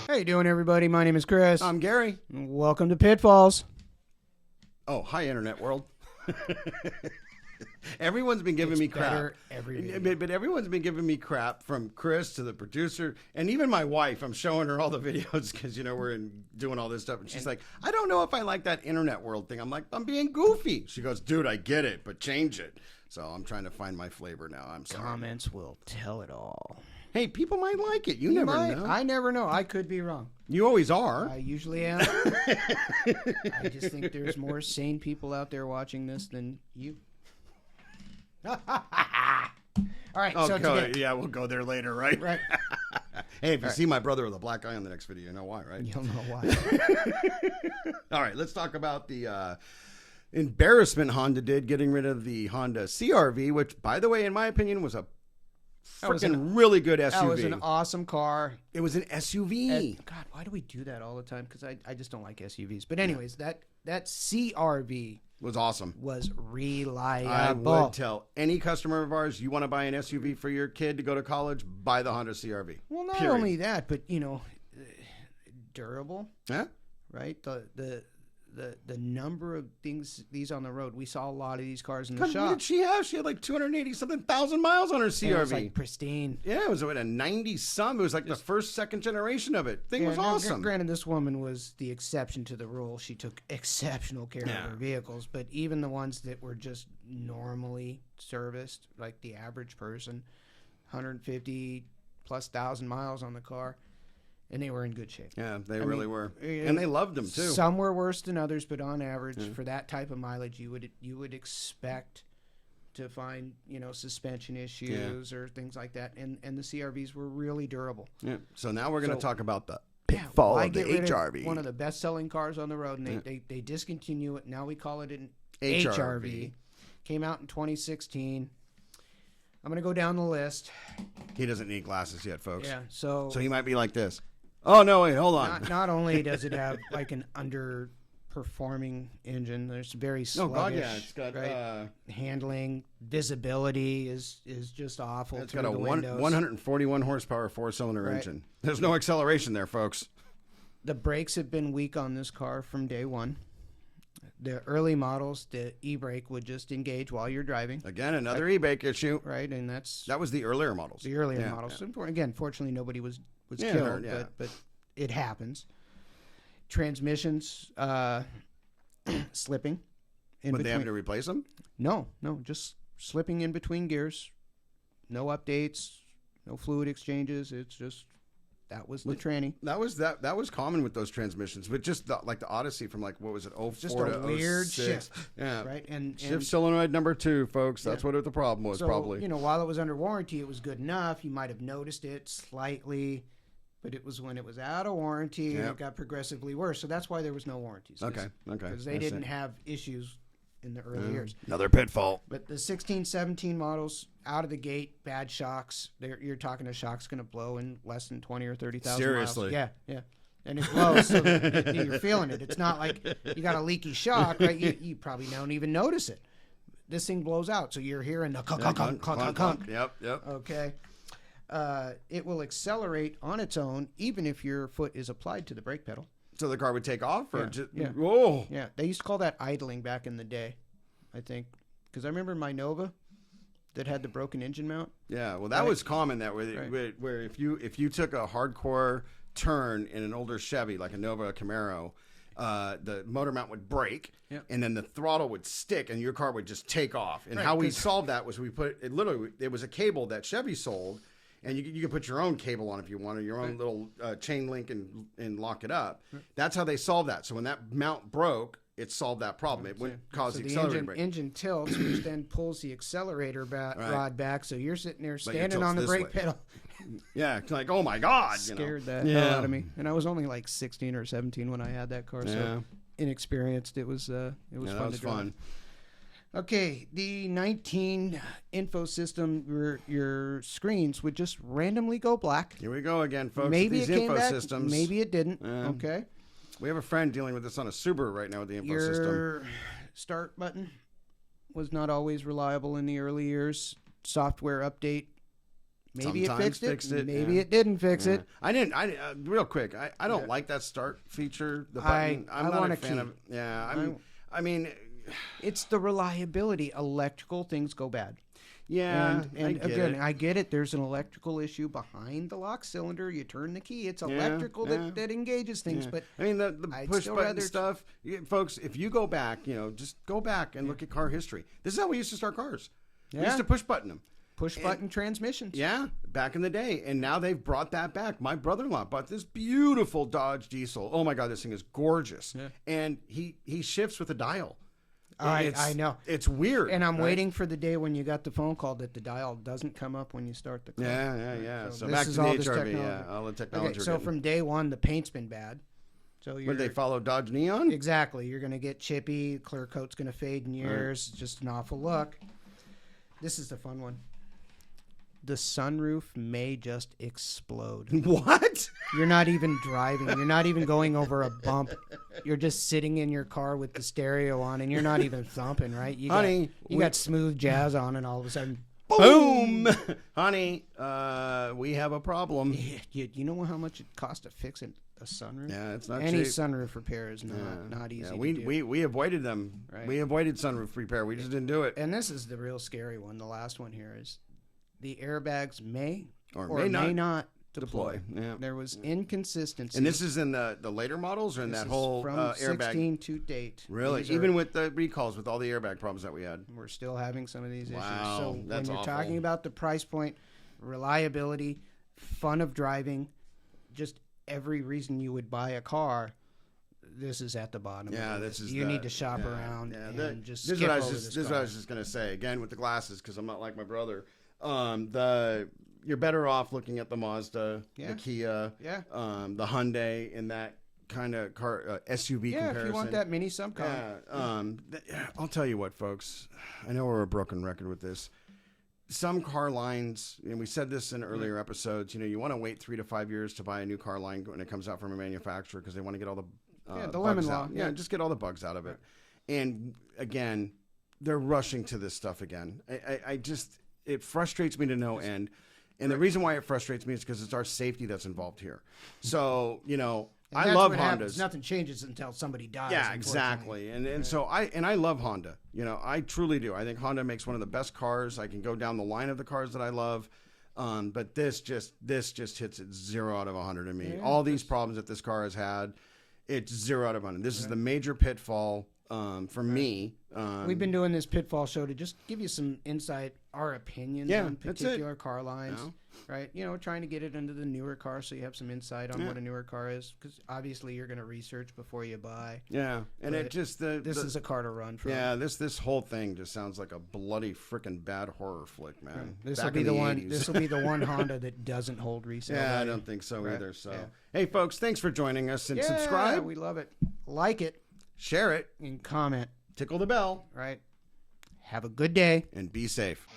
How you doing, everybody? My name is Chris. I'm Gary. Welcome to Pitfalls. Oh, hi, Internet world. Everyone's been giving me crap. But everyone's been giving me crap, from Chris to the producer, and even my wife. I'm showing her all the videos because, we're doing all this stuff. And she's like, I don't know if I like that Internet world thing. I'm like, I'm being goofy. She goes, dude, I get it, but change it. So I'm trying to find my flavor now. I'm sorry. Comments will tell it all. Hey, people might like it. You never know. I never know. I could be wrong. You always are. I usually am. I just think there's more sane people out there watching this than you. All right. Oh, so today, yeah, we'll go there later, right? Right. Hey, if you see my brother with a black eye on the next video, you know why, right? You'll know why. All right, let's talk about the embarrassment Honda did getting rid of the Honda CRV, which, by the way, in my opinion, was a freaking really good SUV. That was an awesome car. It was an SUV. God, why do we do that all the time? Because I just don't like SUVs. But anyways, that CRV was awesome. Was reliable. I would tell any customer of ours, you want to buy an SUV for your kid to go to college, buy the Honda CRV. Well, not only that, but durable. Yeah. Right. The number of these on the road. We saw a lot of these cars in the shop. What did she have? She had like 280-something thousand miles on her CRV. It was like pristine. Yeah, it was a 90-some. It was like the first, second generation of it. Thing was awesome. Granted, this woman was the exception to the rule. She took exceptional care of her vehicles. But even the ones that were just normally serviced, like the average person, 150+ thousand miles on the car. And they were in good shape. Yeah, they really were. And they loved them, too. Some were worse than others, but on average, for that type of mileage, you would expect to find, suspension issues or things like that. And the CRVs were really durable. Yeah. So now we're going to talk about the pitfall of the HRV. One of the best-selling cars on the road, and they discontinue it. Now we call it an HRV. Came out in 2016. I'm going to go down the list. He doesn't need glasses yet, folks. Yeah, so he might be like this. Oh, no, wait, hold on. Not only does it have like an underperforming engine, there's very sluggish. Oh, God, yeah. It's got handling, visibility is just awful. It's got a 141 horsepower four-cylinder engine. There's no acceleration there, folks. The brakes have been weak on this car from day one. The early models, the e-brake would just engage while you're driving. Again, another e-brake issue. Right, and that was the earlier models. The earlier models. Yeah. Again, fortunately, nobody was killed, but it happens. Transmissions slipping. Would they have to replace them? No, just slipping in between gears. No updates, no fluid exchanges. It's just... That was the tranny. That was common with those transmissions, but just like the Odyssey from what was it, 04 just to a weird 06. shift. Yeah, right. And shift solenoid number 2, folks. That's what the problem was, probably. While it was under warranty, it was good enough. You might have noticed it slightly, but it was when it was out of warranty and it got progressively worse. So that's why there was no warranties. Okay. Because they didn't have issues in the early years. Another pitfall. But the 16, 17 models, out of the gate, bad shocks. You're talking a shock's going to blow in less than 20 or 30,000 miles. Seriously? Yeah. And it blows, so you're feeling it. It's not like you got a leaky shock, right? You probably don't even notice it. This thing blows out, so you're hearing the clunk. Yep. Okay. It will accelerate on its own, even if your foot is applied to the brake pedal. So the car would take off, or whoa? Yeah, they used to call that idling back in the day, I think, because I remember my Nova that had the broken engine mount. Yeah, well, that was common where if you took a hardcore turn in an older Chevy like a Nova Camaro, the motor mount would break, and then the throttle would stick, and your car would just take off. And how we solved that was we put it literally. It was a cable that Chevy sold. And you could put your own cable on if you want, or your own little chain link and lock it up. That's how they solved that. So when that mount broke, it solved that problem. It wouldn't cause the accelerator brake. Engine tilts, which then pulls the accelerator rod back. So you're sitting there standing on the brake pedal. Yeah, like, oh my God. Scared the hell out of me. And I was only like 16 or 17 when I had that car. So inexperienced. It was fun to drive. Okay, the 19 info system, your screens would just randomly go black. Here we go again, folks. Maybe these it came info back, systems. maybe it didn't. Okay. We have a friend dealing with this on a Subaru right now with the info system. Your start button was not always reliable in the early years. Software update Maybe it fixed it. Maybe it didn't fix it. Real quick. I don't like that start feature. The button. I'm not a fan of. Yeah. I mean, it's the reliability. Electrical things go bad. Yeah, and I get it. There's an electrical issue behind the lock cylinder. You turn the key. It's electrical that engages things. Yeah. But I mean, the push button stuff, folks. If you go back, just go back and look at car history. This is how we used to start cars. We used to push button them. Push button transmissions. Yeah, back in the day, and now they've brought that back. My brother-in-law bought this beautiful Dodge Diesel. Oh my God, this thing is gorgeous. Yeah. And he shifts with a dial. I know. It's weird. And I'm waiting for the day when you got the phone call that the dial doesn't come up when you start the car. Yeah. So back to the HRV. All the technology. Okay, so from day one, the paint's been bad. So would they follow Dodge Neon? Exactly. You're going to get chippy. Clear coat's going to fade in years. Right. Just an awful look. This is the fun one. The sunroof may just explode. What? You're not even driving. You're not even going over a bump. You're just sitting in your car with the stereo on, and you're not even thumping, right? You got smooth jazz on, and all of a sudden, boom! Honey, we have a problem. You know how much it costs to fix a sunroof? Yeah, it's not Any cheap. sunroof repair is not easy to do. We avoided them. Right. We avoided sunroof repair. We just didn't do it. And this is the real scary one. The last one here is the airbags may or may not deploy. Yeah. There was inconsistency. And this is in the later models or in that whole from airbag? 16 to date. Really? Even with the recalls, with all the airbag problems that we had? We're still having some of these issues. Wow, So that's when you're awful. talking about the price point, reliability, fun of driving, just every reason you would buy a car, this is at the bottom. Yeah, this is. You need to shop around and just this skip is what over this is what I was just gonna say again with the glasses because I'm not like my brother. You're better off looking at the Mazda, the Kia, the Hyundai in that kind of car SUV comparison. If you want that mini subcar. I'll tell you what, folks. I know we're a broken record with this. Some car lines, and we said this in earlier episodes, you want to wait 3 to 5 years to buy a new car line when it comes out from a manufacturer because they want to get all the the lemon bugs law. out. Yeah, just get all the bugs out of it. And again, they're rushing to this stuff again. It frustrates me to no end. And the reason why it frustrates me is because it's our safety that's involved here. So, I love Hondas. Happens. Nothing changes until somebody dies. Yeah, exactly. And so I love Honda. I truly do. I think Honda makes one of the best cars. I can go down the line of the cars that I love. But this just hits it 0 out of 100 to me. All these problems that this car has had, it's 0 out of 100. This is the major pitfall for me. We've been doing this pitfall show to just give you some insight, our opinions on particular car lines, right? Trying to get it into the newer car so you have some insight on what a newer car is, because obviously you're going to research before you buy. Yeah, and it just this is a car to run from. Yeah, this whole thing just sounds like a bloody freaking bad horror flick, man. This will be the one. This will be the one Honda that doesn't hold resale. Yeah, I don't think so either. So, hey, folks, thanks for joining us and subscribe. We love it. Like it, share it, and comment. Tickle the bell. Right. Have a good day. And be safe.